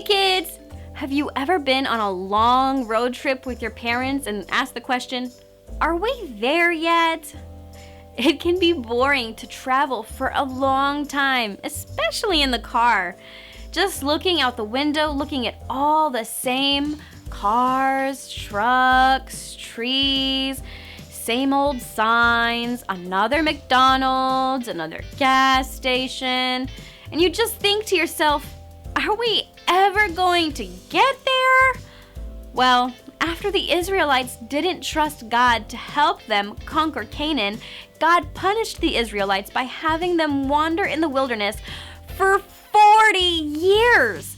kids! Have you ever been on a long road trip with your parents and asked the question, are we there yet? It can be boring to travel for a long time, especially in the car. Just looking out the window, looking at all the same cars, trucks, trees, same old signs, another McDonald's, another gas station, and you just think to yourself, are we ever going to get there? Well, after the Israelites didn't trust God to help them conquer Canaan, God punished the Israelites by having them wander in the wilderness for 40 years.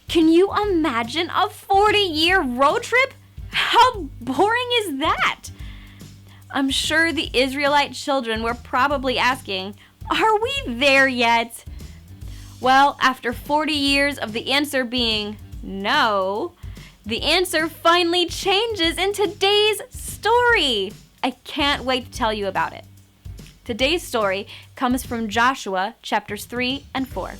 Can you imagine a 40-year road trip? How boring is that? I'm sure the Israelite children were probably asking, are we there yet? Well, after 40 years of the answer being no, the answer finally changes in today's story. I can't wait to tell you about it. Today's story comes from Joshua chapters 3 and 4.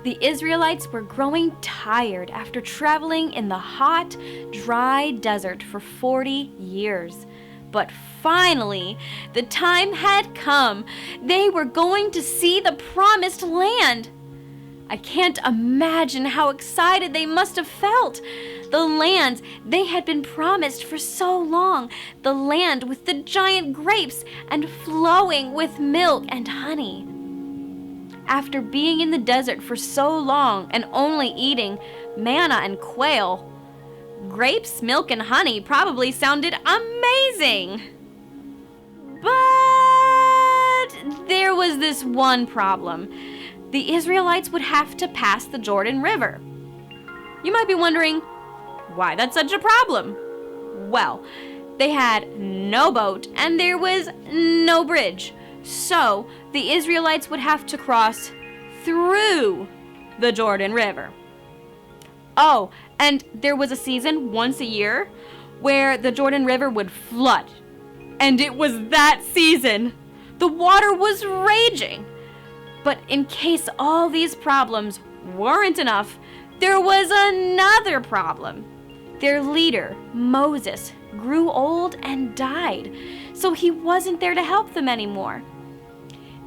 The Israelites were growing tired after traveling in the hot, dry desert for 40 years. But finally, the time had come. They were going to see the promised land. I can't imagine how excited they must have felt. The land they had been promised for so long, the land with the giant grapes and flowing with milk and honey. After being in the desert for so long and only eating manna and quail, grapes, milk, and honey probably sounded amazing. But there was this one problem. The Israelites would have to pass the Jordan River. You might be wondering, why that's such a problem? Well, they had no boat and there was no bridge. So the Israelites would have to cross through the Jordan River. Oh, and there was a season once a year where the Jordan River would flood. And it was that season. The water was raging. But in case all these problems weren't enough, there was another problem. Their leader, Moses, grew old and died, so he wasn't there to help them anymore.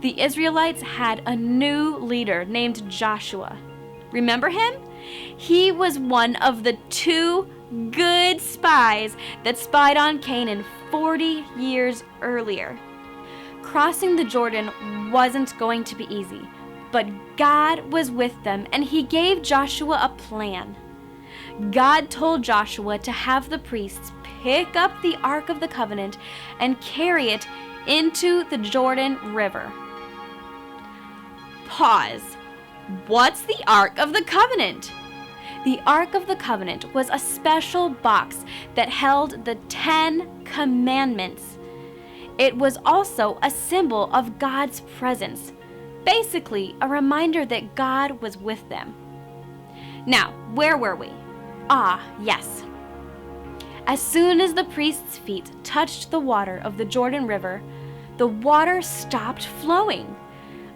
The Israelites had a new leader named Joshua. Remember him? He was one of the 2 good spies that spied on Canaan 40 years earlier. Crossing the Jordan wasn't going to be easy, but God was with them and he gave Joshua a plan. God told Joshua to have the priests pick up the Ark of the Covenant and carry it into the Jordan River. Pause. What's the Ark of the Covenant? The Ark of the Covenant was a special box that held the 10 Commandments. It was also a symbol of God's presence, basically a reminder that God was with them. Now, where were we? Yes. As soon as the priest's feet touched the water of the Jordan River, the water stopped flowing.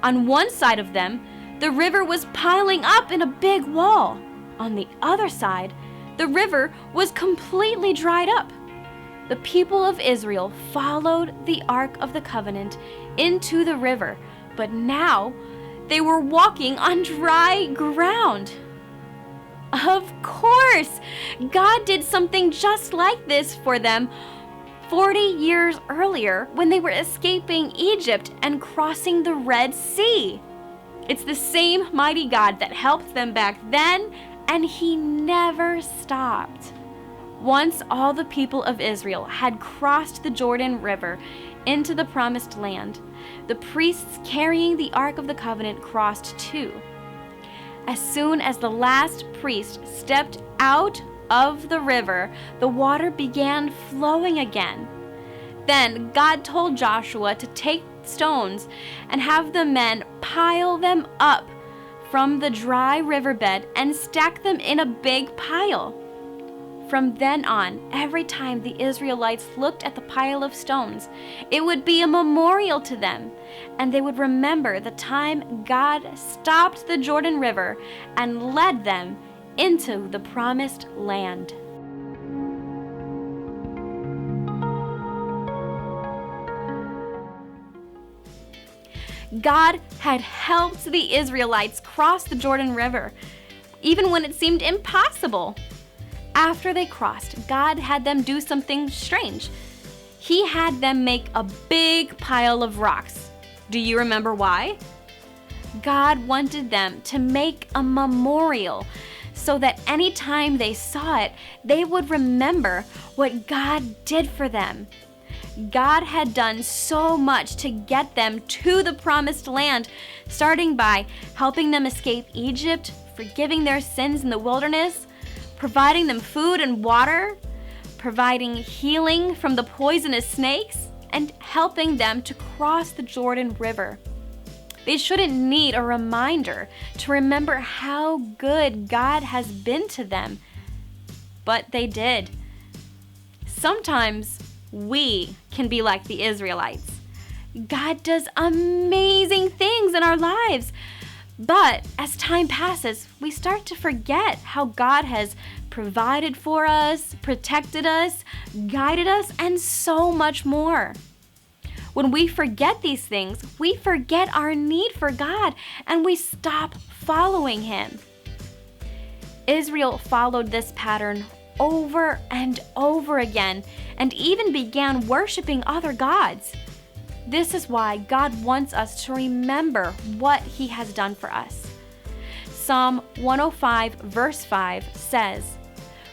On one side of them, the river was piling up in a big wall. On the other side, the river was completely dried up. The people of Israel followed the Ark of the Covenant into the river, but now they were walking on dry ground. Of course, God did something just like this for them 40 years earlier when they were escaping Egypt and crossing the Red Sea. It's the same mighty God that helped them back then, and he never stopped. Once all the people of Israel had crossed the Jordan River into the promised land, the priests carrying the Ark of the Covenant crossed too. As soon as the last priest stepped out of the river, the water began flowing again. Then God told Joshua to take stones and have the men pile them up from the dry riverbed and stack them in a big pile. From then on, every time the Israelites looked at the pile of stones, it would be a memorial to them, and they would remember the time God stopped the Jordan River and led them into the promised land. God had helped the Israelites cross the Jordan River, even when it seemed impossible. After they crossed, God had them do something strange. He had them make a big pile of rocks. Do you remember why? God wanted them to make a memorial so that anytime they saw it, they would remember what God did for them. God had done so much to get them to the promised land, starting by helping them escape Egypt, forgiving their sins in the wilderness, providing them food and water, providing healing from the poisonous snakes, and helping them to cross the Jordan River. They shouldn't need a reminder to remember how good God has been to them, but they did. Sometimes we can be like the Israelites. God does amazing things in our lives, but as time passes, we start to forget how God has provided for us, protected us, guided us, and so much more. When we forget these things, we forget our need for God and we stop following Him. Israel followed this pattern over and over again and even began worshiping other gods. This is why God wants us to remember what He has done for us. Psalm 105 verse 5 says,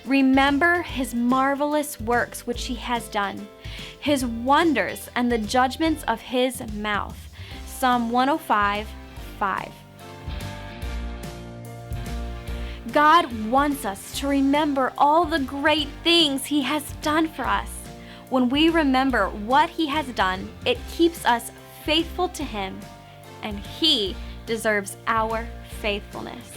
"Remember His marvelous works which He has done, His wonders and the judgments of His mouth." Psalm 105, 5. God wants us to remember all the great things He has done for us. When we remember what He has done, it keeps us faithful to Him, and He deserves our faithfulness.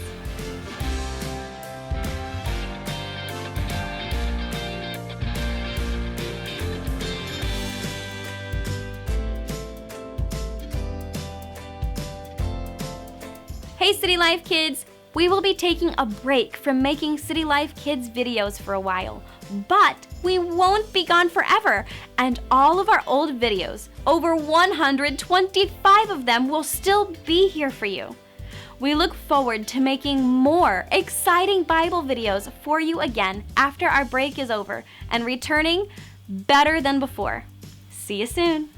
Hey City Life Kids! We will be taking a break from making City Life Kids videos for a while, but we won't be gone forever, and all of our old videos, over 125 of them, will still be here for you. We look forward to making more exciting Bible videos for you again after our break is over and returning better than before. See you soon.